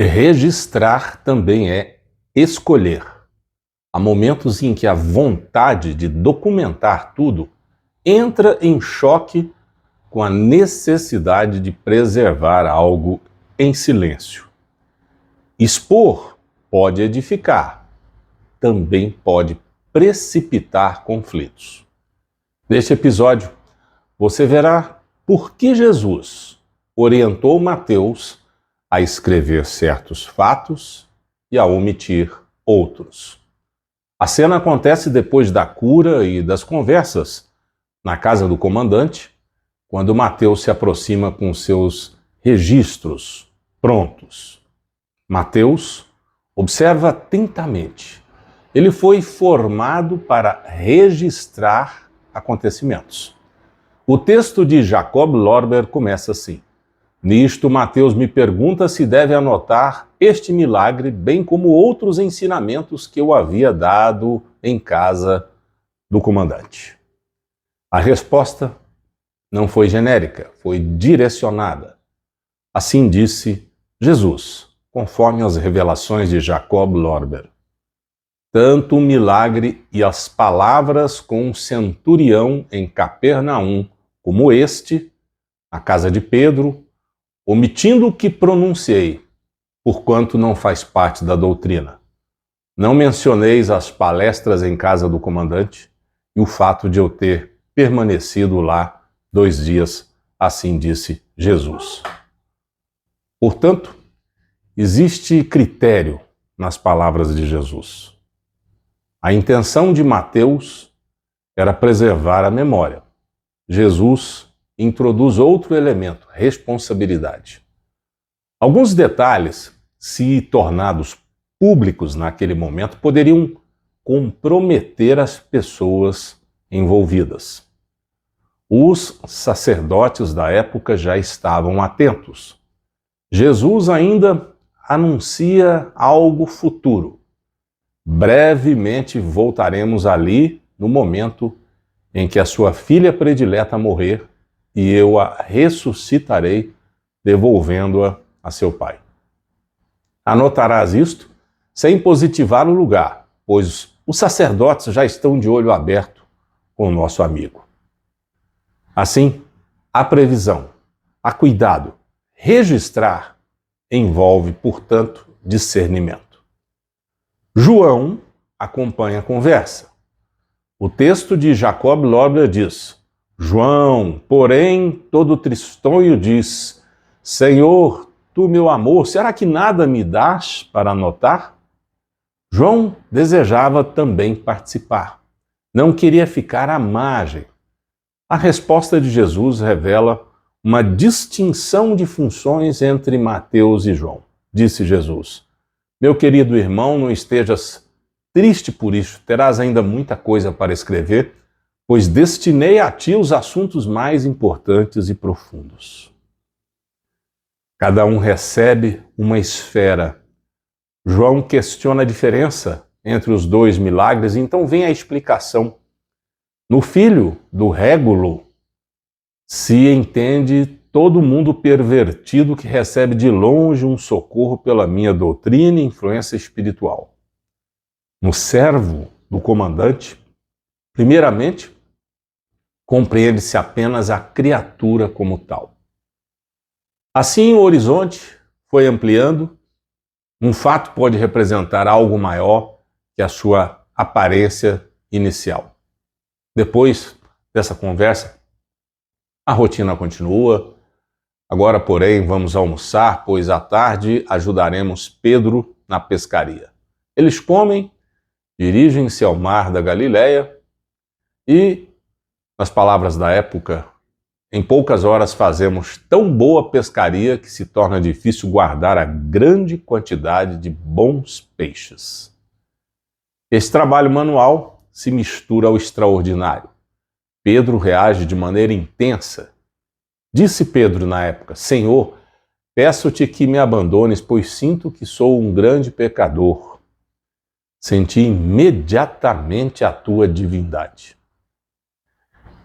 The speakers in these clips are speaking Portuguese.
Registrar também é escolher. Há momentos em que a vontade de documentar tudo entra em choque com a necessidade de preservar algo em silêncio. Expor pode edificar, também pode precipitar conflitos. Neste episódio, você verá por que Jesus orientou Mateus a escrever certos fatos e a omitir outros. A cena acontece depois da cura e das conversas na casa do comandante, quando Mateus se aproxima com seus registros prontos. Mateus observa atentamente. Ele foi formado para registrar acontecimentos. O texto de Jacob Lorber começa assim: Nisto, Mateus me pergunta se deve anotar este milagre, bem como outros ensinamentos que eu havia dado em casa do comandante. A resposta não foi genérica, foi direcionada. Assim disse Jesus, conforme as revelações de Jacob Lorber. Tanto o milagre e as palavras com o centurião em Capernaum, como este, na casa de Pedro, omitindo o que pronunciei, porquanto não faz parte da doutrina. Não mencioneis as palestras em casa do comandante e o fato de eu ter permanecido lá 2 dias, assim disse Jesus. Portanto, existe critério nas palavras de Jesus. A intenção de Mateus era preservar a memória. Jesus introduz outro elemento, responsabilidade. Alguns detalhes, se tornados públicos naquele momento, poderiam comprometer as pessoas envolvidas. Os sacerdotes da época já estavam atentos. Jesus ainda anuncia algo futuro. Brevemente voltaremos ali no momento em que a sua filha predileta morrer e eu a ressuscitarei, devolvendo-a a seu pai. Anotarás isto sem positivar o lugar, pois os sacerdotes já estão de olho aberto com o nosso amigo. Assim, há previsão, há cuidado. Registrar envolve, portanto, discernimento. João acompanha a conversa. O texto de Jacob Lorber diz: João, porém, todo tristonho diz: Senhor, tu meu amor, será que nada me dás para anotar? João desejava também participar. Não queria ficar à margem. A resposta de Jesus revela uma distinção de funções entre Mateus e João. Disse Jesus: Meu querido irmão, não estejas triste por isso, terás ainda muita coisa para escrever, pois destinei a ti os assuntos mais importantes e profundos. Cada um recebe uma esfera. João questiona a diferença entre os 2 milagres, então vem a explicação. No filho do régulo se entende todo mundo pervertido que recebe de longe um socorro pela minha doutrina e influência espiritual. No servo do comandante, primeiramente, compreende-se apenas a criatura como tal. Assim, o horizonte foi ampliando. Um fato pode representar algo maior que a sua aparência inicial. Depois dessa conversa, a rotina continua. Agora, porém, vamos almoçar, pois à tarde ajudaremos Pedro na pescaria. Eles comem, dirigem-se ao mar da Galileia e, nas palavras da época, em poucas horas fazemos tão boa pescaria que se torna difícil guardar a grande quantidade de bons peixes. Esse trabalho manual se mistura ao extraordinário. Pedro reage de maneira intensa. Disse Pedro na época: Senhor, peço-te que me abandones, pois sinto que sou um grande pecador. Senti imediatamente a tua divindade.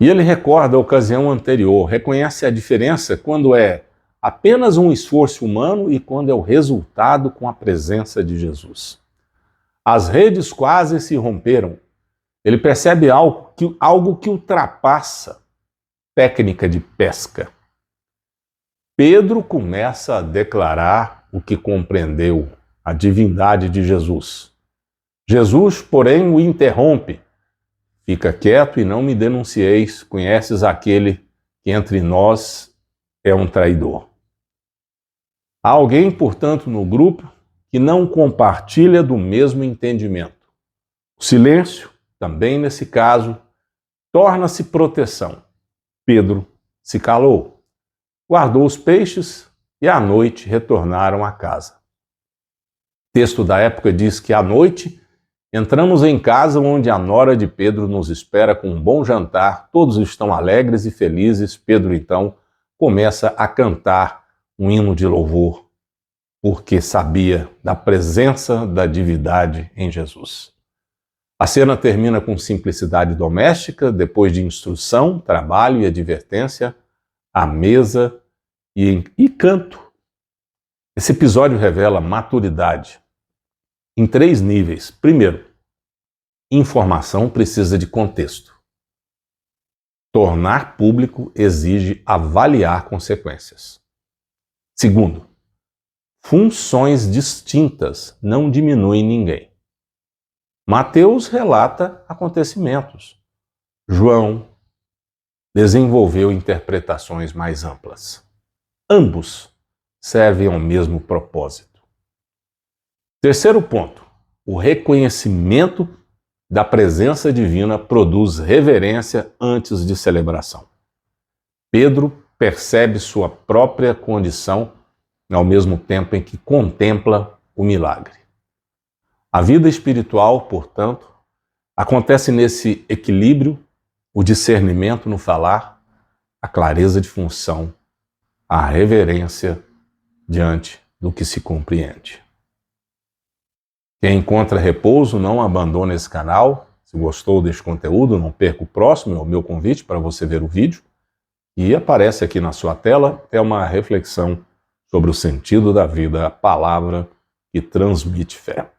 E ele recorda a ocasião anterior, reconhece a diferença quando é apenas um esforço humano e quando é o resultado com a presença de Jesus. As redes quase se romperam. Ele percebe algo que ultrapassa técnica de pesca. Pedro começa a declarar o que compreendeu, a divindade de Jesus. Jesus, porém, o interrompe. Fica quieto e não me denuncieis, conheces aquele que entre nós é um traidor. Há alguém, portanto, no grupo que não compartilha do mesmo entendimento. O silêncio, também nesse caso, torna-se proteção. Pedro se calou, guardou os peixes e à noite retornaram à casa. O texto da época diz que à noite entramos em casa onde a nora de Pedro nos espera com um bom jantar, todos estão alegres e felizes. Pedro então começa a cantar um hino de louvor, porque sabia da presença da divindade em Jesus. A cena termina com simplicidade doméstica, depois de instrução, trabalho e advertência, a mesa e canto. Esse episódio revela maturidade em 3 níveis. Primeiro, informação precisa de contexto. Tornar público exige avaliar consequências. Segundo, funções distintas não diminuem ninguém. Mateus relata acontecimentos. João desenvolveu interpretações mais amplas. Ambos servem ao mesmo propósito. Terceiro ponto, o reconhecimento da presença divina produz reverência antes de celebração. Pedro percebe sua própria condição ao mesmo tempo em que contempla o milagre. A vida espiritual, portanto, acontece nesse equilíbrio, o discernimento no falar, a clareza de função, a reverência diante do que se compreende. Quem encontra repouso, não abandone esse canal. Se gostou deste conteúdo, não perca o próximo, é o meu convite para você ver o vídeo. E aparece aqui na sua tela, é uma reflexão sobre o sentido da vida, a palavra que transmite fé.